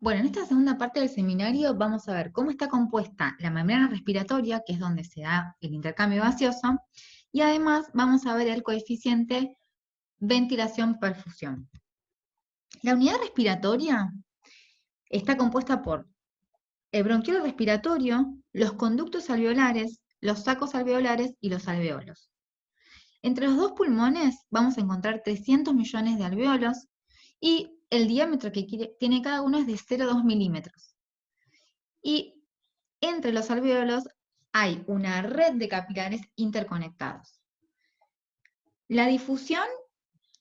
Bueno, en esta segunda parte del seminario vamos a ver cómo está compuesta la membrana respiratoria, que es donde se da el intercambio gaseoso, y además vamos a ver el coeficiente ventilación-perfusión. La unidad respiratoria está compuesta por el bronquiolo respiratorio, los conductos alveolares, los sacos alveolares y los alveolos. Entre los dos pulmones vamos a encontrar 300 millones de alveolos y el diámetro que tiene cada uno es de 0,2 milímetros. Y entre los alveolos hay una red de capilares interconectados. La difusión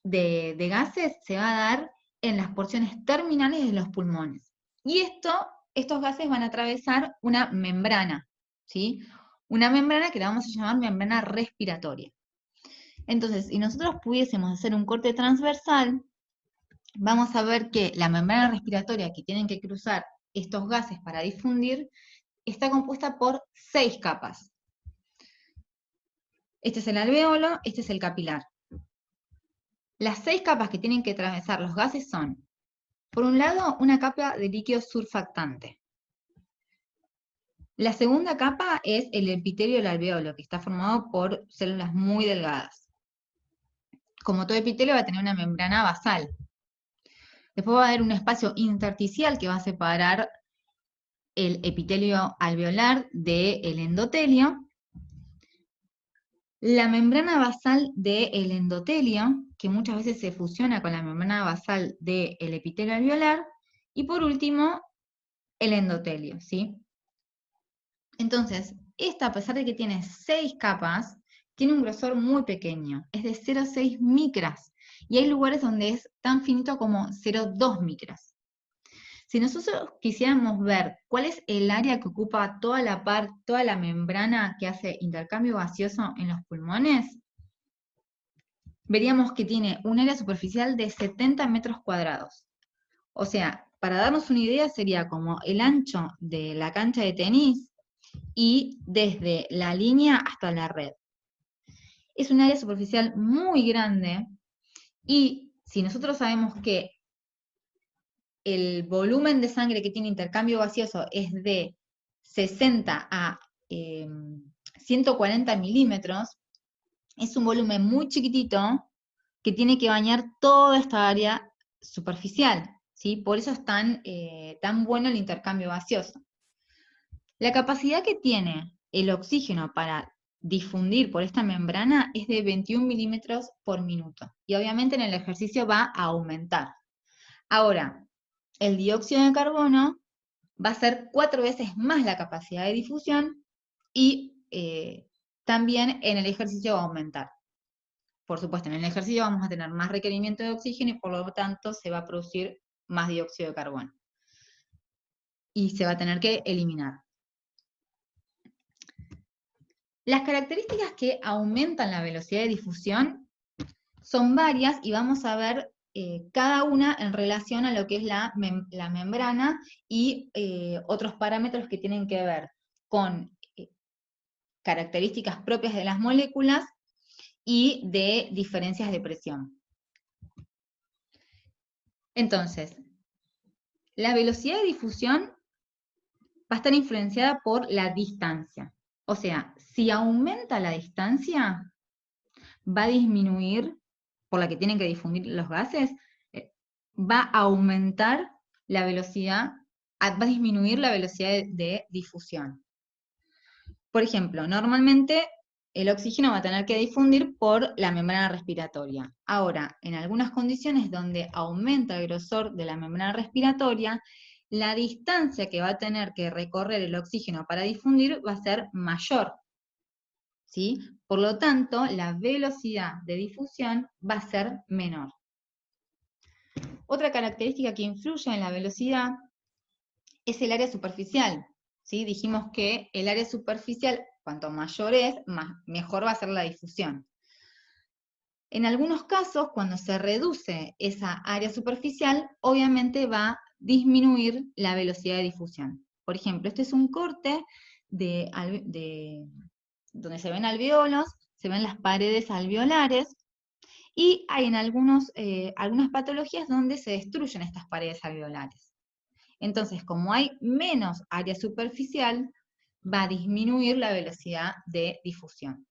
de gases se va a dar en las porciones terminales de los pulmones. Y estos gases van a atravesar una membrana, ¿sí? Una membrana que la vamos a llamar membrana respiratoria. Entonces, si nosotros pudiésemos hacer un corte transversal, vamos a ver que la membrana respiratoria que tienen que cruzar estos gases para difundir está compuesta por 6 capas. Este es el alveolo, este es el capilar. Las 6 capas que tienen que atravesar los gases son, por un lado, una capa de líquido surfactante. La segunda capa es el epitelio del alveolo, que está formado por células muy delgadas. Como todo epitelio va a tener una membrana basal. Después va a haber un espacio intersticial que va a separar el epitelio alveolar del endotelio. La membrana basal del endotelio, que muchas veces se fusiona con la membrana basal del epitelio alveolar, y por último, el endotelio, ¿sí? Entonces, esta, a pesar de que tiene 6 capas, tiene un grosor muy pequeño, es de 0,6 micras, y hay lugares donde es tan finito como 0,2 micras. Si nosotros quisiéramos ver cuál es el área que ocupa toda la membrana que hace intercambio gaseoso en los pulmones, veríamos que tiene un área superficial de 70 metros cuadrados. O sea, para darnos una idea, sería como el ancho de la cancha de tenis y desde la línea hasta la red. Es un área superficial muy grande y si nosotros sabemos que el volumen de sangre que tiene intercambio gaseoso es de 60 a 140 milímetros, es un volumen muy chiquitito que tiene que bañar toda esta área superficial, ¿sí? Por eso es tan bueno el intercambio gaseoso. La capacidad que tiene el oxígeno para difundir por esta membrana es de 21 milímetros por minuto, y obviamente en el ejercicio va a aumentar. Ahora, el dióxido de carbono va a ser 4 veces más la capacidad de difusión y también en el ejercicio va a aumentar. Por supuesto, en el ejercicio vamos a tener más requerimiento de oxígeno y por lo tanto se va a producir más dióxido de carbono. Y se va a tener que eliminar. Las características que aumentan la velocidad de difusión son varias y vamos a ver cada una en relación a lo que es la membrana y otros parámetros que tienen que ver con características propias de las moléculas y de diferencias de presión. Entonces, la velocidad de difusión va a estar influenciada por la distancia. O sea, si aumenta la distancia, va a disminuir, por la que tienen que difundir los gases, va a aumentar la velocidad, va a disminuir la velocidad de difusión. Por ejemplo, normalmente el oxígeno va a tener que difundir por la membrana respiratoria. Ahora, en algunas condiciones donde aumenta el grosor de la membrana respiratoria, la distancia que va a tener que recorrer el oxígeno para difundir va a ser mayor, ¿sí? Por lo tanto, la velocidad de difusión va a ser menor. Otra característica que influye en la velocidad es el área superficial, ¿sí? Dijimos que el área superficial, cuanto mayor es, mejor va a ser la difusión. En algunos casos, cuando se reduce esa área superficial, obviamente va a disminuir la velocidad de difusión. Por ejemplo, este es un corte donde se ven alveolos, se ven las paredes alveolares, y hay en algunas patologías donde se destruyen estas paredes alveolares. Entonces, como hay menos área superficial, va a disminuir la velocidad de difusión.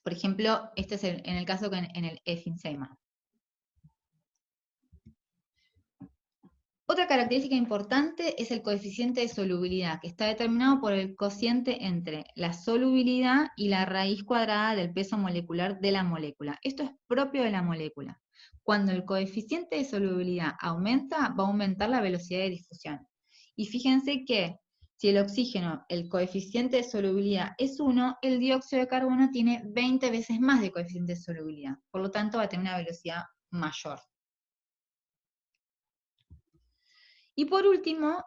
Por ejemplo, este es en el caso en el efisema. Otra característica importante es el coeficiente de solubilidad, que está determinado por el cociente entre la solubilidad y la raíz cuadrada del peso molecular de la molécula. Esto es propio de la molécula. Cuando el coeficiente de solubilidad aumenta, va a aumentar la velocidad de difusión. Y fíjense que si el oxígeno, el coeficiente de solubilidad es 1, el dióxido de carbono tiene 20 veces más de coeficiente de solubilidad. Por lo tanto, va a tener una velocidad mayor. Y por último,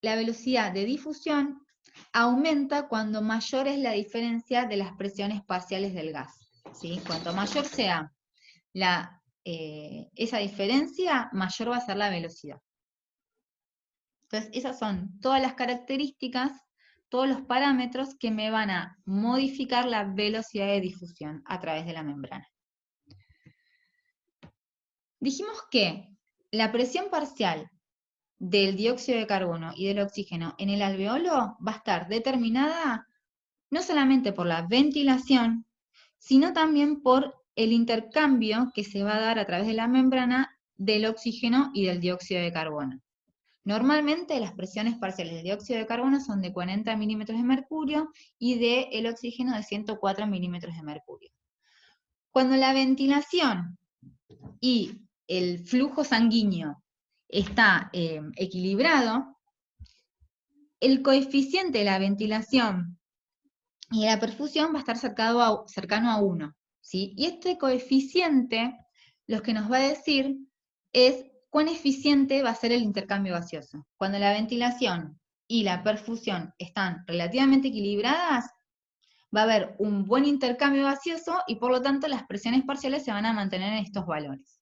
la velocidad de difusión aumenta cuando mayor es la diferencia de las presiones parciales del gas. ¿Sí? Cuanto mayor sea esa diferencia, mayor va a ser la velocidad. Entonces, esas son todas las características, todos los parámetros que me van a modificar la velocidad de difusión a través de la membrana. Dijimos que la presión parcial del dióxido de carbono y del oxígeno en el alveolo va a estar determinada no solamente por la ventilación, sino también por el intercambio que se va a dar a través de la membrana del oxígeno y del dióxido de carbono. Normalmente las presiones parciales del dióxido de carbono son de 40 milímetros de mercurio y del oxígeno de 104 milímetros de mercurio. Cuando la ventilación y el flujo sanguíneo está equilibrado, el coeficiente de la ventilación y de la perfusión va a estar cercano a 1. ¿sí? Y este coeficiente lo que nos va a decir es cuán eficiente va a ser el intercambio gaseoso. Cuando la ventilación y la perfusión están relativamente equilibradas, va a haber un buen intercambio gaseoso y por lo tanto las presiones parciales se van a mantener en estos valores.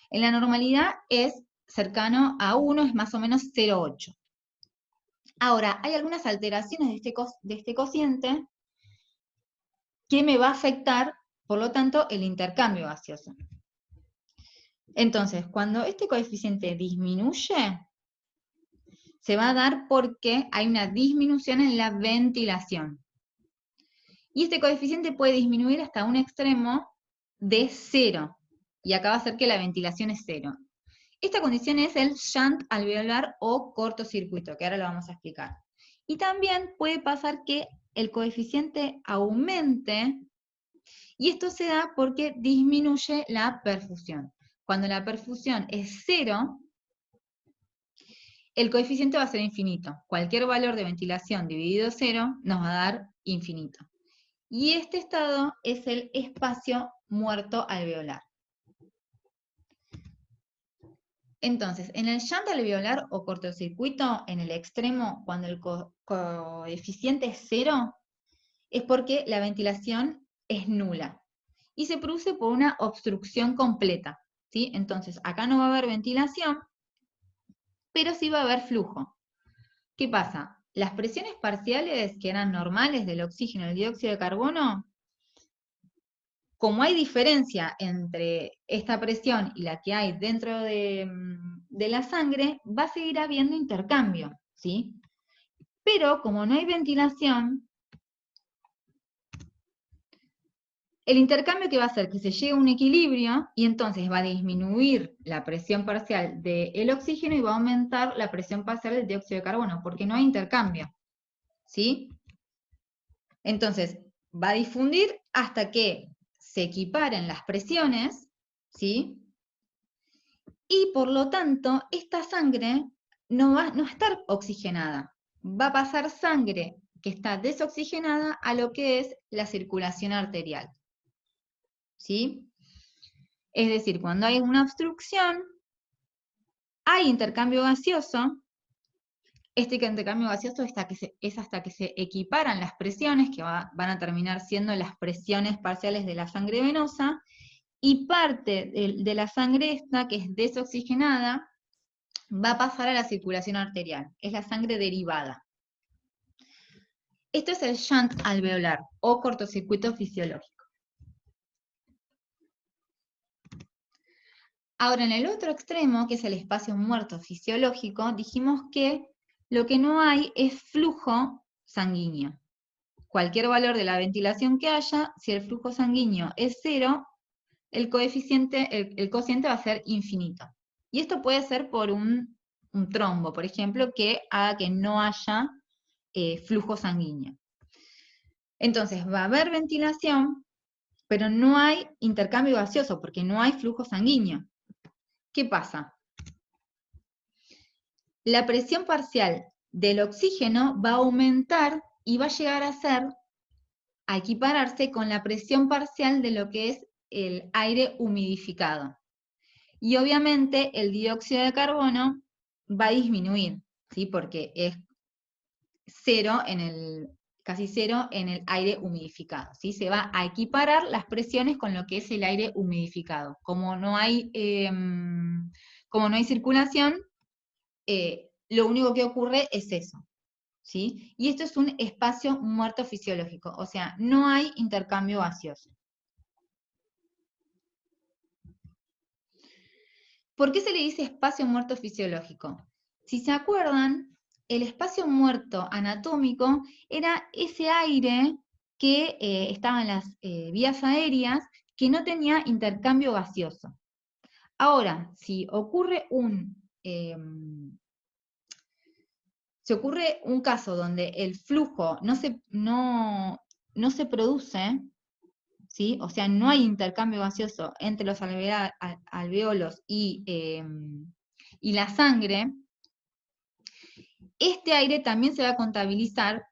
En la normalidad es cercano a 1, es más o menos 0,8. Ahora, hay algunas alteraciones de este cociente que me va a afectar, por lo tanto, el intercambio gaseoso. Entonces, cuando este coeficiente disminuye, se va a dar porque hay una disminución en la ventilación. Y este coeficiente puede disminuir hasta un extremo de 0. Y acá va a ser que la ventilación es 0. Esta condición es el shunt alveolar o cortocircuito, que ahora lo vamos a explicar. Y también puede pasar que el coeficiente aumente, y esto se da porque disminuye la perfusión. Cuando la perfusión es 0, el coeficiente va a ser infinito. Cualquier valor de ventilación dividido 0 nos va a dar infinito. Y este estado es el espacio muerto alveolar. Entonces, en el shunt alveolar o cortocircuito, en el extremo, cuando el coeficiente es 0, es porque la ventilación es nula. Y se produce por una obstrucción completa. ¿sí? Entonces, acá no va a haber ventilación, pero sí va a haber flujo. ¿Qué pasa? Las presiones parciales que eran normales del oxígeno y el dióxido de carbono, como hay diferencia entre esta presión y la que hay dentro de la sangre, va a seguir habiendo intercambio, ¿sí? Pero como no hay ventilación, el intercambio que va a hacer que se llegue a un equilibrio y entonces va a disminuir la presión parcial del oxígeno y va a aumentar la presión parcial del dióxido de carbono, porque no hay intercambio, ¿sí? Entonces, va a difundir hasta que se equiparen las presiones, ¿sí? Y por lo tanto, esta sangre no va a estar oxigenada. Va a pasar sangre que está desoxigenada a lo que es la circulación arterial. ¿Sí? Es decir, cuando hay una obstrucción, hay intercambio gaseoso. Este intercambio gaseoso es hasta que se equiparan las presiones, que van a terminar siendo las presiones parciales de la sangre venosa, y parte de la sangre esta, que es desoxigenada, va a pasar a la circulación arterial. Es la sangre derivada. Esto es el shunt alveolar, o cortocircuito fisiológico. Ahora, en el otro extremo, que es el espacio muerto fisiológico, dijimos que lo que no hay es flujo sanguíneo. Cualquier valor de la ventilación que haya, si el flujo sanguíneo es 0, el cociente va a ser infinito. Y esto puede ser por un trombo, por ejemplo, que haga que no haya flujo sanguíneo. Entonces, va a haber ventilación, pero no hay intercambio gaseoso, porque no hay flujo sanguíneo. ¿Qué pasa? La presión parcial del oxígeno va a aumentar y va a llegar a equipararse con la presión parcial de lo que es el aire humidificado. Y obviamente el dióxido de carbono va a disminuir, ¿sí? Porque es casi cero en el aire humidificado, ¿sí? Se va a equiparar las presiones con lo que es el aire humidificado. Como no hay circulación, lo único que ocurre es eso, ¿sí? Y esto es un espacio muerto fisiológico, o sea, no hay intercambio gaseoso. ¿Por qué se le dice espacio muerto fisiológico? Si se acuerdan, el espacio muerto anatómico era ese aire que estaba en las vías aéreas que no tenía intercambio gaseoso. Ahora, si ocurre un caso donde el flujo no se produce, ¿sí? O sea, no hay intercambio gaseoso entre los alveolos y la sangre, este aire también se va a contabilizar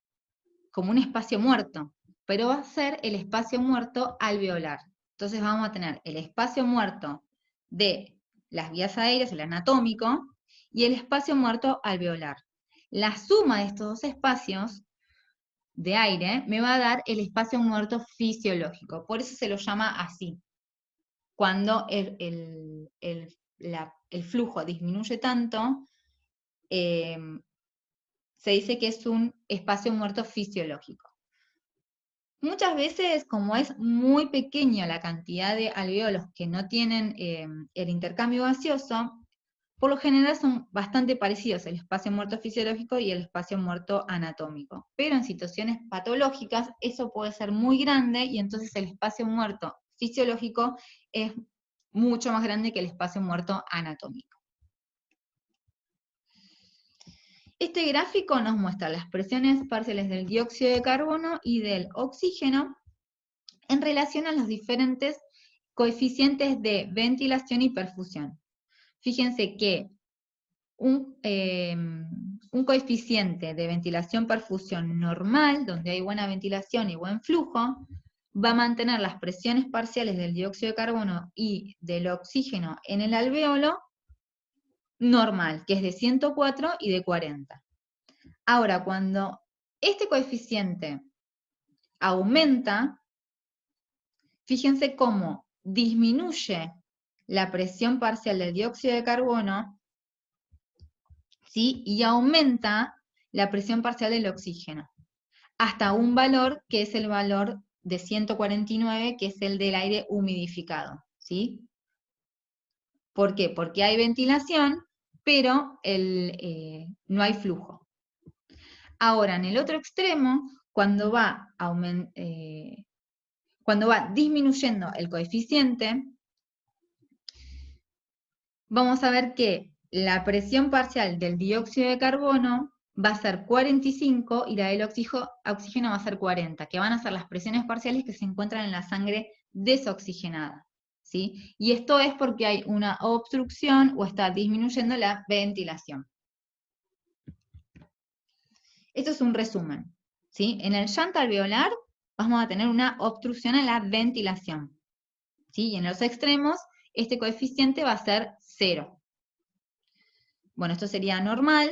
como un espacio muerto, pero va a ser el espacio muerto alveolar. Entonces vamos a tener el espacio muerto de las vías aéreas, el anatómico, y el espacio muerto alveolar. La suma de estos dos espacios de aire me va a dar el espacio muerto fisiológico. Por eso se lo llama así. Cuando el flujo disminuye tanto, se dice que es un espacio muerto fisiológico. Muchas veces, como es muy pequeña la cantidad de alveolos que no tienen el intercambio gaseoso, por lo general son bastante parecidos el espacio muerto fisiológico y el espacio muerto anatómico. Pero en situaciones patológicas eso puede ser muy grande y entonces el espacio muerto fisiológico es mucho más grande que el espacio muerto anatómico. Este gráfico nos muestra las presiones parciales del dióxido de carbono y del oxígeno en relación a los diferentes coeficientes de ventilación y perfusión. Fíjense que un coeficiente de ventilación-perfusión normal, donde hay buena ventilación y buen flujo, va a mantener las presiones parciales del dióxido de carbono y del oxígeno en el alveolo normal, que es de 104 y de 40. Ahora, cuando este coeficiente aumenta, fíjense cómo disminuye la presión parcial del dióxido de carbono, ¿sí? Y aumenta la presión parcial del oxígeno, hasta un valor que es el valor de 149, que es el del aire humidificado, ¿sí? ¿Por qué? Porque hay ventilación, pero no hay flujo. Ahora, en el otro extremo, cuando va disminuyendo el coeficiente, vamos a ver que la presión parcial del dióxido de carbono va a ser 45 y la del oxígeno va a ser 40, que van a ser las presiones parciales que se encuentran en la sangre desoxigenada, ¿sí? Y esto es porque hay una obstrucción o está disminuyendo la ventilación. Esto es un resumen, ¿sí? En el llanto alveolar vamos a tener una obstrucción en la ventilación, ¿sí? Y en los extremos este coeficiente va a ser 0. Bueno, esto sería normal,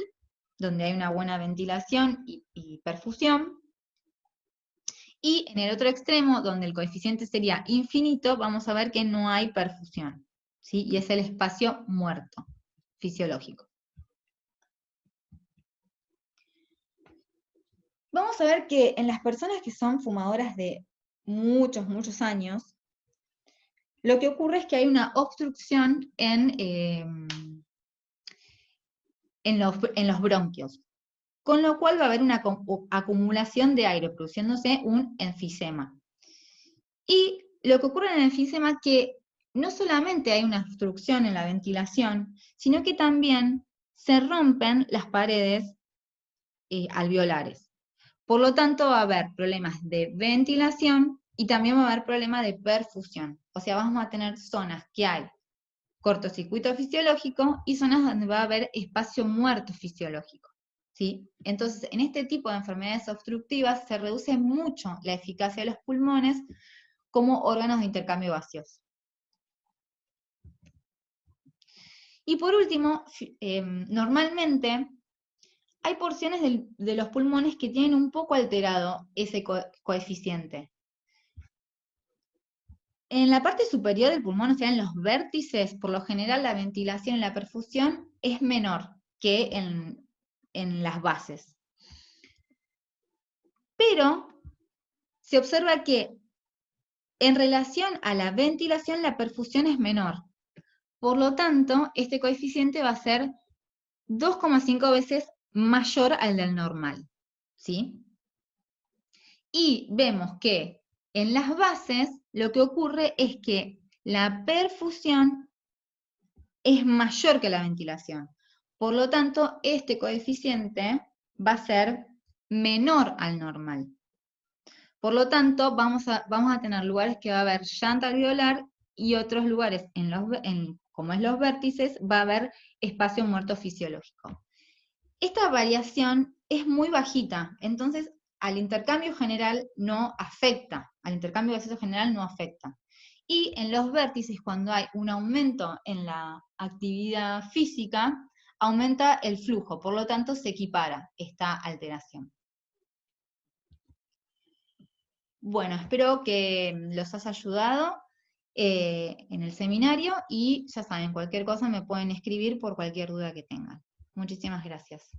donde hay una buena ventilación y perfusión. Y en el otro extremo, donde el coeficiente sería infinito, vamos a ver que no hay perfusión, ¿sí? Y es el espacio muerto, fisiológico. Vamos a ver que en las personas que son fumadoras de muchos, muchos años, lo que ocurre es que hay una obstrucción en los bronquios, con lo cual va a haber una acumulación de aire, produciéndose un enfisema. Y lo que ocurre en el enfisema es que no solamente hay una obstrucción en la ventilación, sino que también se rompen las paredes alveolares. Por lo tanto, va a haber problemas de ventilación y también va a haber problemas de perfusión. O sea, vamos a tener zonas que hay cortocircuito fisiológico y zonas donde va a haber espacio muerto fisiológico. ¿Sí? Entonces, en este tipo de enfermedades obstructivas se reduce mucho la eficacia de los pulmones como órganos de intercambio gaseoso. Y por último, normalmente hay porciones de los pulmones que tienen un poco alterado ese coeficiente. En la parte superior del pulmón, o sea, en los vértices, por lo general la ventilación y la perfusión es menor que en las bases. Pero se observa que en relación a la ventilación, la perfusión es menor. Por lo tanto, este coeficiente va a ser 2,5 veces mayor al del normal. ¿Sí? Y vemos que en las bases lo que ocurre es que la perfusión es mayor que la ventilación. Por lo tanto, este coeficiente va a ser menor al normal. Por lo tanto, vamos a tener lugares que va a haber llanta alveolar y otros lugares, como es los vértices, va a haber espacio muerto fisiológico. Esta variación es muy bajita, entonces al intercambio general no afecta, al intercambio gaseoso general no afecta. Y en los vértices, cuando hay un aumento en la actividad física, aumenta el flujo, por lo tanto se equipara esta alteración. Bueno, espero que los haya ayudado en el seminario y ya saben, cualquier cosa me pueden escribir por cualquier duda que tengan. Muchísimas gracias.